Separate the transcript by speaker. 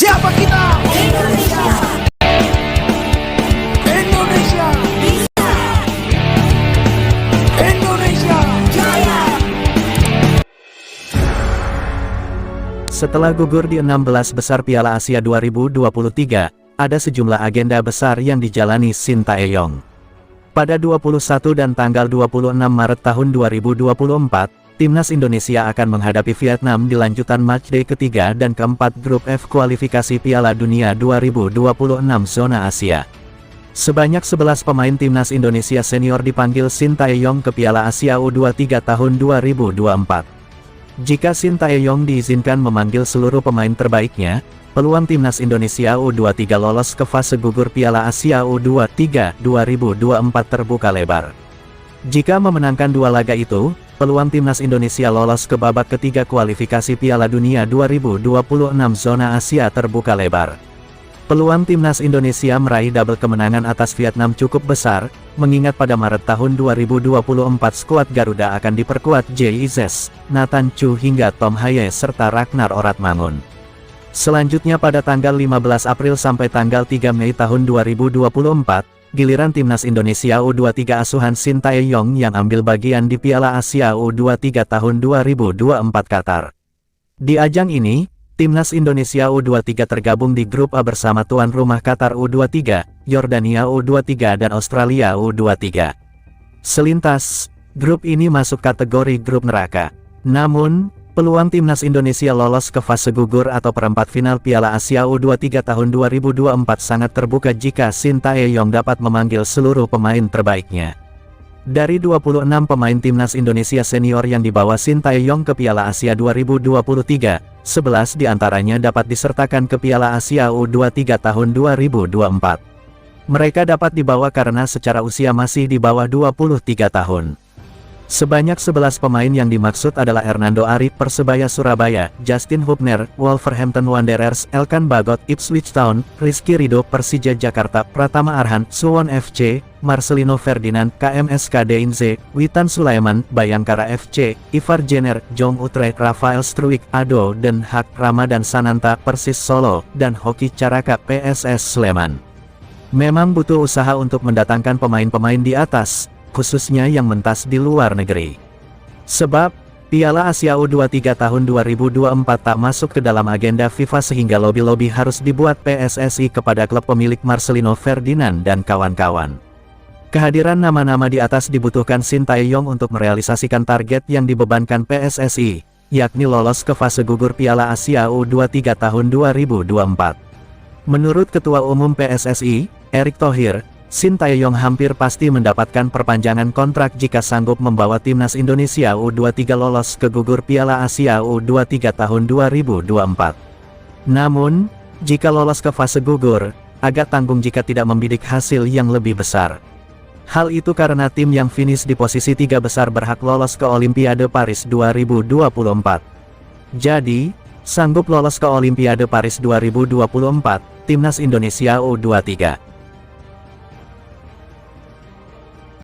Speaker 1: Siapa kita? Indonesia. Indonesia. Bisa. Indonesia. Jaya.
Speaker 2: Setelah gugur di 16 besar Piala Asia 2023, ada sejumlah agenda besar yang dijalani Shin Tae-yong. Pada 21 dan tanggal 26 Maret tahun 2024, Timnas Indonesia akan menghadapi Vietnam di lanjutan matchday ketiga dan keempat Grup F kualifikasi Piala Dunia 2026 Zona Asia. Sebanyak 11 pemain Timnas Indonesia senior dipanggil Shin Tae-yong ke Piala Asia U23 tahun 2024. Jika Shin Tae-yong diizinkan memanggil seluruh pemain terbaiknya, peluang Timnas Indonesia U23 lolos ke fase gugur Piala Asia U23 2024 terbuka lebar. Jika memenangkan dua laga itu, peluang Timnas Indonesia lolos ke babak ketiga kualifikasi Piala Dunia 2026 Zona Asia terbuka lebar. Peluang Timnas Indonesia meraih double kemenangan atas Vietnam cukup besar, mengingat pada Maret tahun 2024 skuad Garuda akan diperkuat Jay Izes, Nathan Chu hingga Tom Haye serta Ragnar Oratmangun. Selanjutnya pada tanggal 15 April sampai tanggal 3 Mei tahun 2024, giliran Timnas Indonesia U23 asuhan Shin Tae-yong yang ambil bagian di Piala Asia U23 tahun 2024 Qatar. Di ajang ini, Timnas Indonesia U23 tergabung di grup A bersama tuan rumah Qatar U23, Yordania U23 dan Australia U23. Selintas, grup ini masuk kategori grup neraka. Namun, peluang Timnas Indonesia lolos ke fase gugur atau perempat final Piala Asia U23 tahun 2024 sangat terbuka jika Shin Tae-yong dapat memanggil seluruh pemain terbaiknya. Dari 26 pemain Timnas Indonesia senior yang dibawa Shin Tae-yong ke Piala Asia 2023, 11 diantaranya dapat disertakan ke Piala Asia U23 tahun 2024. Mereka dapat dibawa karena secara usia masih di bawah 23 tahun. Sebanyak 11 pemain yang dimaksud adalah Hernando Ari, Persebaya Surabaya, Justin Hubner, Wolverhampton Wanderers, Elkan Bagot, Ipswich Town, Rizky Ridho, Persija Jakarta, Pratama Arhan, Suwon FC, Marcelino Ferdinand, KMSK Deinze, Witan Sulaiman, Bayangkara FC, Ivar Jenner, Jong Utrecht, Rafael Struijk, Ado Den Haag, Ramadan Sananta, Persis Solo, dan Hoki Caraka, PSS Sleman. Memang butuh usaha untuk mendatangkan pemain-pemain di atas, khususnya yang mentas di luar negeri. Sebab, Piala Asia U23 tahun 2024 tak masuk ke dalam agenda FIFA sehingga lobi-lobi harus dibuat PSSI kepada klub pemilik Marcelino Ferdinand dan kawan-kawan. Kehadiran nama-nama di atas dibutuhkan Shin Tae-yong untuk merealisasikan target yang dibebankan PSSI, yakni lolos ke fase gugur Piala Asia U23 tahun 2024. Menurut Ketua Umum PSSI, Erick Thohir, Shin Tae-yong hampir pasti mendapatkan perpanjangan kontrak jika sanggup membawa Timnas Indonesia U23 lolos ke gugur Piala Asia U23 tahun 2024. Namun, jika lolos ke fase gugur, agak tanggung jika tidak membidik hasil yang lebih besar. Hal itu karena tim yang finish di posisi 3 besar berhak lolos ke Olimpiade Paris 2024. Jadi, sanggup lolos ke Olimpiade Paris 2024, Timnas Indonesia U23